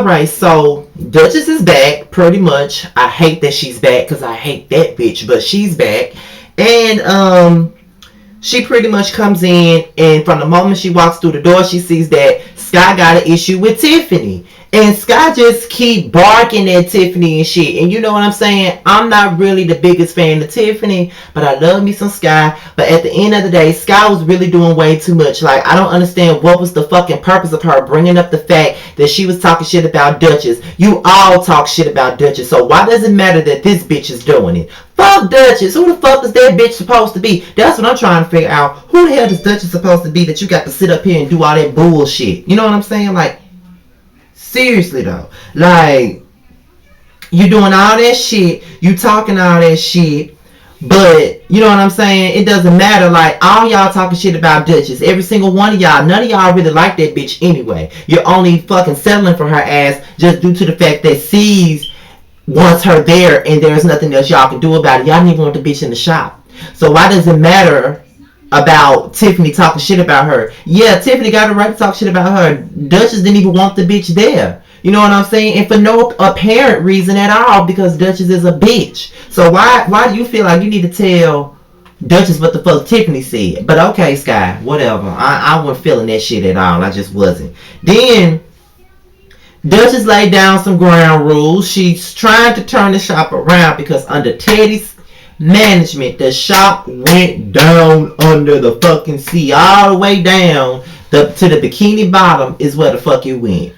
Alright, so Duchess is back, pretty much. I hate that she's back, because I hate that bitch, but she's back. And, she pretty much comes in, and from the moment she walks through the door, she sees that Sky got an issue with Tiffany. And Sky just keep barking at Tiffany and shit. And you know what I'm saying? I'm not really the biggest fan of Tiffany, but I love me some Sky. But at the end of the day, Sky was really doing way too much. Like, I don't understand what was the fucking purpose of her bringing up the fact that she was talking shit about Duchess. You all talk shit about Duchess, so why does it matter that this bitch is doing it? Fuck Duchess. Who the fuck is that bitch supposed to be? That's what I'm trying to figure out. Who the hell is Duchess supposed to be that you got to sit up here and do all that bullshit? You know what I'm saying? Like, seriously though, like, you doing all that shit, you talking all that shit, but you know what I'm saying, it doesn't matter. Like, all y'all talking shit about Duchess, every single one of y'all, none of y'all really like that bitch anyway. You're only fucking settling for her ass just due to the fact that C's wants her there and there's nothing else y'all can do about it. Y'all didn't even want the bitch in the shop, so why does it matter about Tiffany talking shit about her? Yeah, Tiffany got a right to talk shit about her. Duchess didn't even want the bitch there. You know what I'm saying? And for no apparent reason at all, because Duchess is a bitch. So why do you feel like you need to tell Duchess what the fuck Tiffany said? But okay, Sky, whatever. I wasn't feeling that shit at all. I just wasn't. Then Duchess laid down some ground rules. She's trying to turn the shop around because under Teddy's management, the shop went down under the fucking sea, all the way down to the Bikini Bottom is where the fuck it went.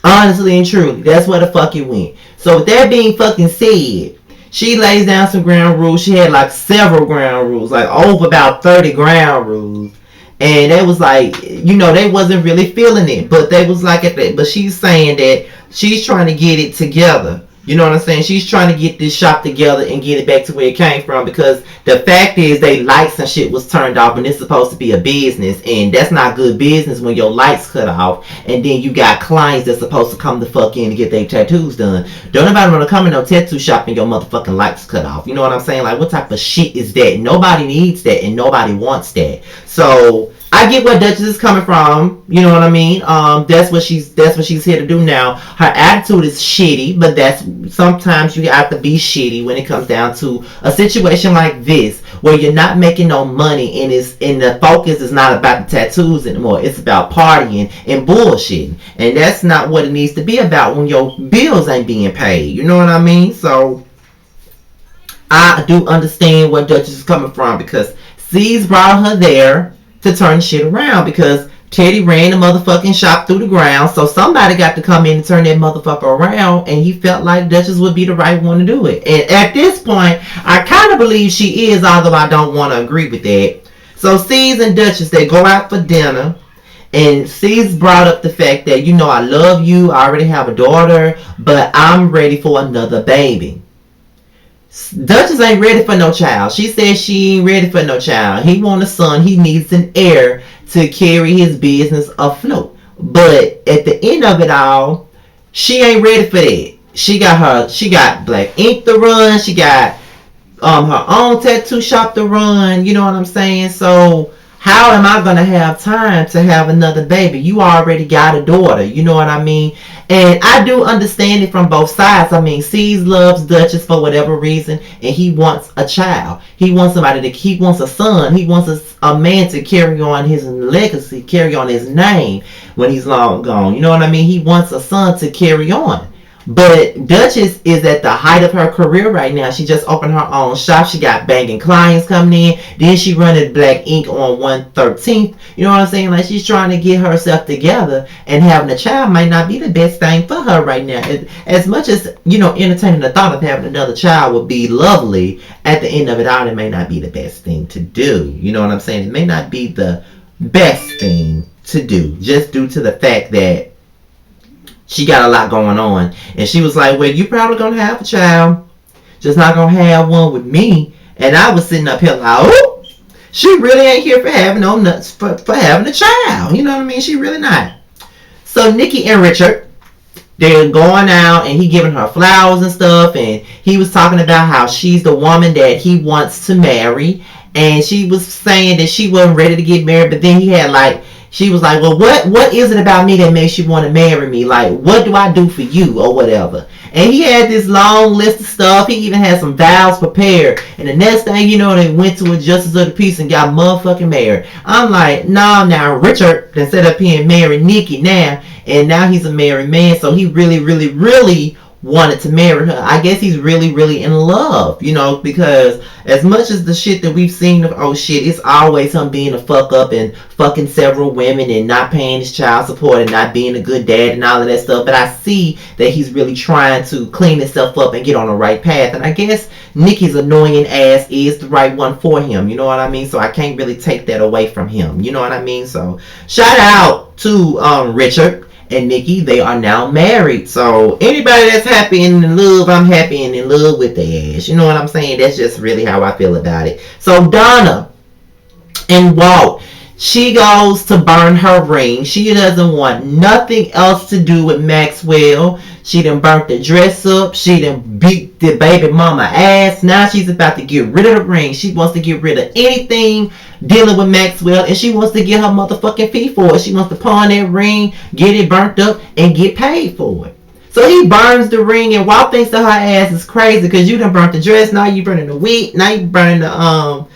Honestly and truly, that's where the fuck it went. So with that being fucking said, she lays down some ground rules. She had like several ground rules, like over about 30 ground rules. And they was like, you know, they wasn't really feeling it, but they was like at that. But she's saying that she's trying to get it together. You know what I'm saying? She's trying to get this shop together and get it back to where it came from, because the fact is they lights and shit was turned off, and it's supposed to be a business, and that's not good business when your lights cut off and then you got clients that's supposed to come the fuck in to get their tattoos done. Don't nobody want to come in no tattoo shop and your motherfucking lights cut off. You know what I'm saying? Like, what type of shit is that? Nobody needs that and nobody wants that. So I get where Duchess is coming from. You know what I mean? That's what she's here to do now. Her attitude is shitty, but that's sometimes you have to be shitty when it comes down to a situation like this, where you're not making no money and the focus is not about the tattoos anymore. It's about partying and bullshitting, and that's not what it needs to be about when your bills ain't being paid. You know what I mean? So I do understand where Duchess is coming from, because C's brought her there to turn shit around, because Teddy ran the motherfucking shop through the ground, so somebody got to come in and turn that motherfucker around, and he felt like Duchess would be the right one to do it. And at this point, I kind of believe she is, although I don't want to agree with that. So C's and Duchess, they go out for dinner, and C's brought up the fact that, you know, I love you, I already have a daughter, but I'm ready for another baby. Duchess ain't ready for no child. She says she ain't ready for no child. He want a son. He needs an heir to carry his business afloat. But at the end of it all, she ain't ready for that. She got black ink to run. She got her own tattoo shop to run. You know what I'm saying? So how am I gonna have time to have another baby? You already got a daughter. You know what I mean? And I do understand it from both sides. I mean, C's loves Duchess for whatever reason, and he wants a child. He wants he wants a son. He wants a man to carry on his legacy, carry on his name when he's long gone. You know what I mean? He wants a son to carry on. But Duchess is at the height of her career right now. She just opened her own shop. She got banging clients coming in. Then she running Black Ink on 113th. You know what I'm saying? Like, she's trying to get herself together, and having a child might not be the best thing for her right now. As much as, you know, entertaining the thought of having another child would be lovely, at the end of it all, it may not be the best thing to do. You know what I'm saying? It may not be the best thing to do, just due to the fact that she got a lot going on. And she was like, well, you probably gonna have a child, just not gonna have one with me. And I was sitting up here like, oh, she really ain't here for having no nuts for having a child. You know what I mean? She really not. So Nikki and Richard, they're going out, and he giving her flowers and stuff, and he was talking about how she's the woman that he wants to marry. And she was saying that she wasn't ready to get married, but then he had like She was like, well, what is it about me that makes you want to marry me? Like, what do I do for you or whatever? And he had this long list of stuff. He even had some vows prepared. And the next thing you know, they went to a justice of the peace and got motherfucking married. I'm like, nah, now Richard instead of being married Nikki now, and now he's a married man. So he really, really, really wanted to marry her. I guess he's really, really in love, you know, because as much as the shit that we've seen of, oh shit, it's always him being a fuck up and fucking several women and not paying his child support and not being a good dad and all of that stuff. But I see that he's really trying to clean himself up and get on the right path. And I guess Nikki's annoying ass is the right one for him. You know what I mean? So I can't really take that away from him. You know what I mean? So shout out to Richard and Nikki. They are now married. So anybody that's happy and in love, I'm happy and in love with their ass. You know what I'm saying? That's just really how I feel about it. So Donna and Walt, she goes to burn her ring. She doesn't want nothing else to do with Maxwell. She done burnt the dress up. She done beat the baby mama ass. Now she's about to get rid of the ring. She wants to get rid of anything dealing with Maxwell, and she wants to get her motherfucking fee for it. She wants to pawn that ring, get it burnt up, and get paid for it. So he burns the ring, and Walt thinks that her ass is crazy because you done burnt the dress. Now you burning the wig. Now you burning the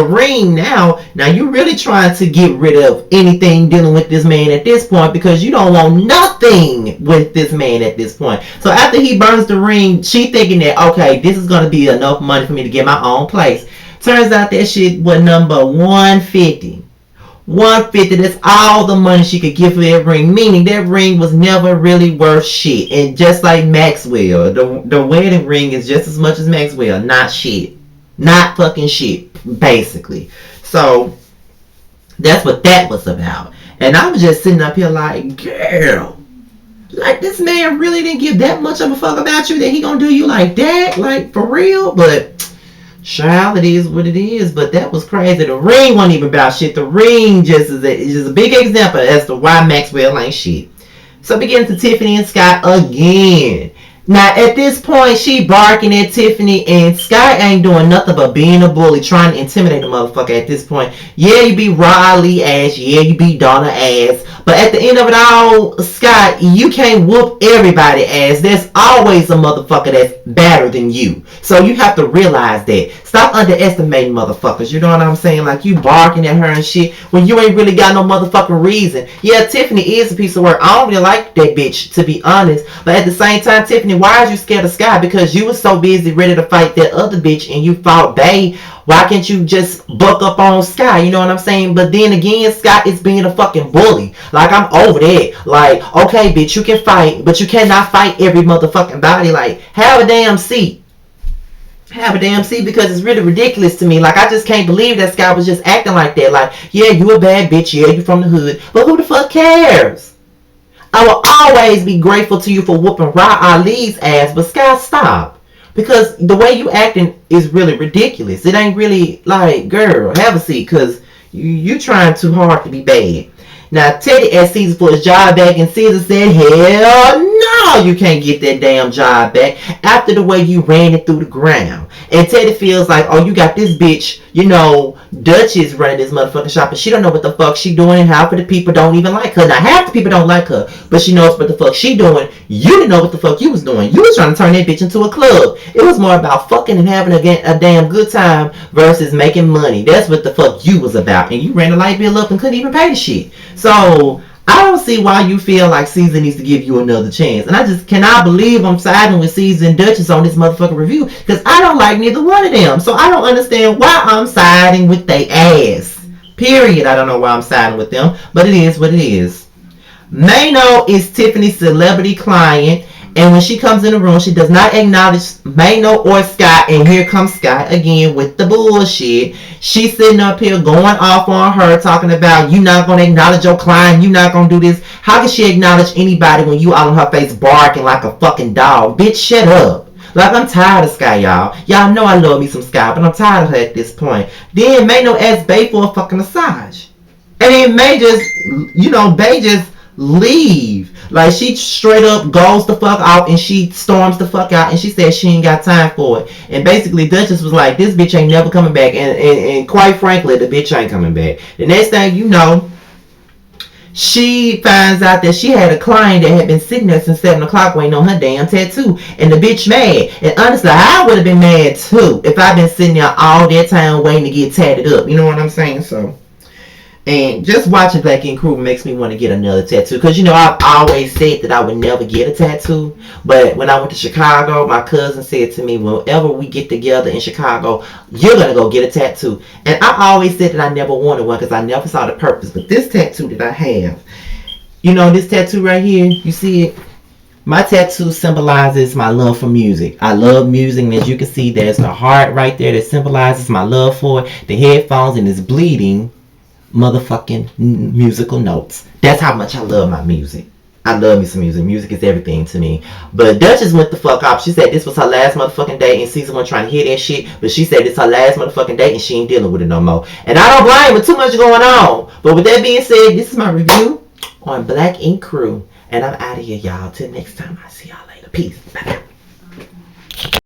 ring. Now you really trying to get rid of anything dealing with this man at this point because you don't want nothing with this man at this point. So after he burns the ring, she thinking that, okay, this is gonna be enough money for me to get my own place. Turns out that shit was number 150. 150, that's all the money she could get for that ring. Meaning that ring was never really worth shit. And just like Maxwell, the wedding ring is just as much as Maxwell. Not shit. Not fucking shit, basically. So that's what that was about. And I was just sitting up here like, girl, like this man really didn't give that much of a fuck about you that he gonna do you like that? Like for real? But child, it is what it is. But that was crazy. The ring wasn't even about shit. The ring just is a big example as to why Maxwell ain't shit. So we get into Tiffany and Scott again. Now at this point, she barking at Tiffany, and Scott ain't doing nothing but being a bully, trying to intimidate the motherfucker at this point. Yeah, you be Riley ass. Yeah, you be Donna ass. But at the end of it all, Scott, you can't whoop everybody ass. There's always a motherfucker that's better than you. So you have to realize that. Stop underestimating motherfuckers. You know what I'm saying? Like you barking at her and shit when you ain't really got no motherfucking reason. Yeah, Tiffany is a piece of work. I don't really like that bitch, to be honest. But at the same time, Tiffany, why are you scared of Scott? Because you was so busy ready to fight that other bitch and you fought Bay. Why can't you just buck up on Scott? You know what I'm saying? But then again, Scott is being a fucking bully. Like, I'm over that. Like, okay, bitch, you can fight, but you cannot fight every motherfucking body. Like, have a damn seat. Have a damn seat, because it's really ridiculous to me. Like, I just can't believe that Scott was just acting like that. Like, yeah, you a bad bitch. Yeah, you from the hood. But who the fuck cares? I will always be grateful to you for whooping Ra Ali's ass. But Scott, stop. Because the way you acting is really ridiculous. It ain't really like, girl, have a seat, because you trying too hard to be bad. Now, Teddy asked Caesar for his job back, and Caesar said, hell no, you can't get that damn job back after the way you ran it through the ground. And Teddy feels like, oh, you got this bitch, you know, Duchess running this motherfucking shop, and she don't know what the fuck she doing, and half of the people don't even like her. Now, half the people don't like her, but she knows what the fuck she doing. You didn't know what the fuck you was doing. You was trying to turn that bitch into a club. It was more about fucking and having a damn good time versus making money. That's what the fuck you was about. And you ran the light bill up and couldn't even pay the shit. So, I don't see why you feel like Caesar needs to give you another chance. And I just cannot believe I'm siding with Caesar and Duchess on this motherfucking review, because I don't like neither one of them. So I don't understand why I'm siding with they ass. Period. I don't know why I'm siding with them, but it is what it is. Mano is Tiffany's celebrity client, and when she comes in the room, she does not acknowledge Mano or Scott, and here comes Scott again with the bullshit. She's sitting up here going off on her, talking about you not going to acknowledge your client, you not going to do this. How can she acknowledge anybody when you all on her face barking like a fucking dog? Bitch, shut up. Like, I'm tired of Sky, y'all. Y'all know I love me some Sky, but I'm tired of her at this point. Then Mano asked Bay for a fucking massage. And then Bay just leave. Like, she straight up goes the fuck out and she storms the fuck out, and she said she ain't got time for it. And basically Duchess was like, this bitch ain't never coming back, and quite frankly, the bitch ain't coming back. The next thing you know, She finds out that she had a client that had been sitting there since 7 o'clock waiting on her damn tattoo. And the bitch mad. And honestly, I would have been mad too if I'd been sitting there all that time waiting to get tatted up. You know what I'm saying? So, and just watching Black Ink Crew makes me want to get another tattoo. Because, you know, I've always said that I would never get a tattoo. But when I went to Chicago, my cousin said to me, whenever we get together in Chicago, you're going to go get a tattoo. And I always said that I never wanted one because I never saw the purpose. But this tattoo that I have, you know, this tattoo right here, you see it? My tattoo symbolizes my love for music. I love music, and as you can see, there's the heart right there that symbolizes my love for it. The headphones, and it's bleeding motherfucking musical notes. That's how much I love my music. I love me some music. Music is everything to me. But Duchess went the fuck off. She said this was her last motherfucking day, and season 1 trying to hear that shit. But she said it's her last motherfucking day, and she ain't dealing with it no more. And I don't blame her. Too much going on. But with that being said, this is my review on Black Ink Crew. And I'm out of here, y'all. Till next time, I'll see y'all later. Peace. Bye.